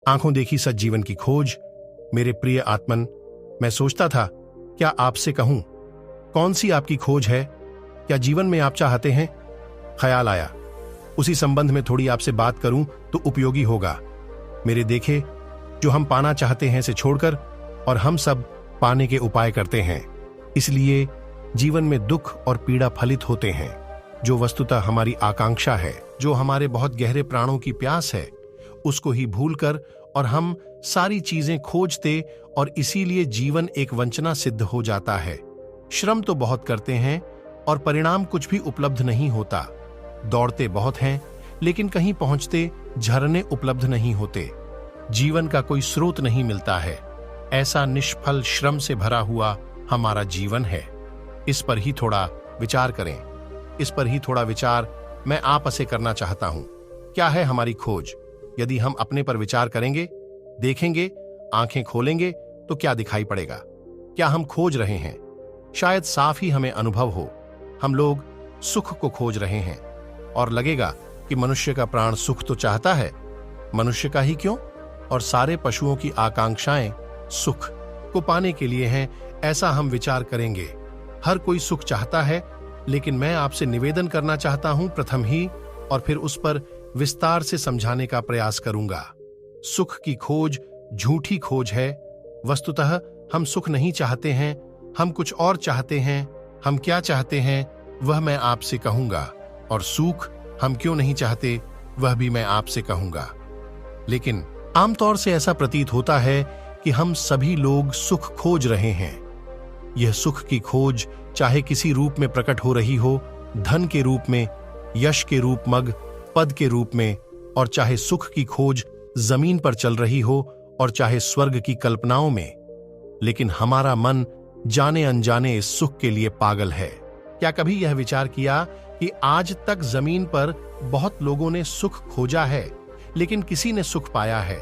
आंखों देखी सज्जीवन की खोज। मेरे प्रिय आत्मन, मैं सोचता था क्या आपसे कहूं, कौन सी आपकी खोज है, क्या जीवन में आप चाहते हैं? ख्याल आया उसी संबंध में थोड़ी आपसे बात करूं तो उपयोगी होगा। मेरे देखे, जो हम पाना चाहते हैं से छोड़कर और हम सब पाने के उपाय करते हैं, इसलिए जीवन में दुख और पीड़ा फलित होते हैं। जो वस्तुतः हमारी आकांक्षा है, जो हमारे बहुत गहरे प्राणों की प्यास है, उसको ही भूलकर और हम सारी चीजें खोजते और इसीलिए जीवन एक वंचना सिद्ध हो जाता है। श्रम तो बहुत करते हैं और परिणाम कुछ भी उपलब्ध नहीं होता। दौड़ते बहुत हैं लेकिन कहीं पहुंचते झरने उपलब्ध नहीं होते। जीवन का कोई स्रोत नहीं मिलता है। ऐसा निष्फल श्रम से भरा हुआ हमारा जीवन है। इस पर ही थोड़ा विचार करें। इस पर ही थोड़ा विचार मैं आपसे करना चाहता हूं। क्या है हमारी खोज? यदि हम अपने पर विचार करेंगे, देखेंगे, आंखें खोलेंगे तो क्या दिखाई पड़ेगा? क्या हम खोज रहे हैं? शायद साफ ही हमें अनुभव हो, हम लोग सुख को खोज रहे हैं। और लगेगा कि मनुष्य का प्राण सुख तो चाहता है। मनुष्य का ही क्यों, और सारे पशुओं की आकांक्षाएं सुख को पाने के लिए हैं, ऐसा हम विचार करेंगे। हर कोई सुख चाहता है, लेकिन मैं आपसे निवेदन करना चाहता हूं प्रथम ही, और फिर उस पर विस्तार से समझाने का प्रयास करूंगा। सुख की खोज झूठी खोज है। वस्तुतः हम सुख नहीं चाहते हैं, हम कुछ और चाहते हैं। हम क्या चाहते हैं वह मैं आपसे कहूंगा, और सुख हम क्यों नहीं चाहते वह भी मैं आपसे कहूंगा। लेकिन आमतौर से ऐसा प्रतीत होता है कि हम सभी लोग सुख खोज रहे हैं। यह सुख की खोज चाहे किसी रूप में प्रकट हो रही हो, धन के रूप में, यश के रूप मग, पद के रूप में, और चाहे सुख की खोज जमीन पर चल रही हो और चाहे स्वर्ग की कल्पनाओं में। लेकिन हमारा मन जाने अनजाने इस सुख के लिए पागल है। क्या कभी यह विचार किया कि आज तक जमीन पर बहुत लोगों ने सुख खोजा है, लेकिन किसी ने सुख पाया है?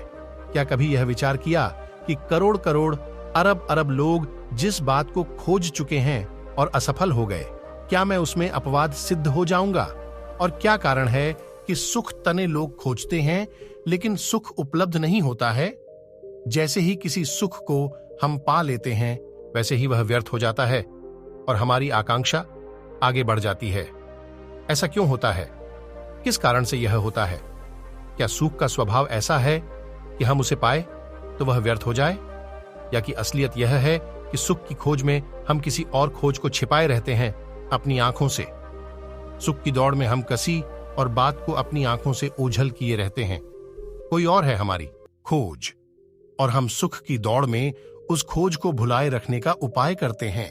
क्या कभी यह विचार किया कि करोड़ करोड़, अरब अरब लोग जिस बात को खोज चुके हैं और असफल हो गए, क्या मैं उसमें अपवाद सिद्ध हो जाऊंगा? और क्या कारण है कि सुख तने लोग खोजते हैं लेकिन सुख उपलब्ध नहीं होता है? जैसे ही किसी सुख को हम पा लेते हैं, वैसे ही वह व्यर्थ हो जाता है और हमारी आकांक्षा आगे बढ़ जाती है। ऐसा क्यों होता है? किस कारण से यह होता है? क्या सुख का स्वभाव ऐसा है कि हम उसे पाए तो वह व्यर्थ हो जाए, या कि असलियत यह है कि सुख की खोज में हम किसी और खोज को छिपाए रहते हैं अपनी आंखों से? सुख की दौड़ में हम कसी और बात को अपनी आंखों से ओझल किए रहते हैं। कोई और है हमारी खोज, और हम सुख की दौड़ में उस खोज को भुलाए रखने का उपाय करते हैं।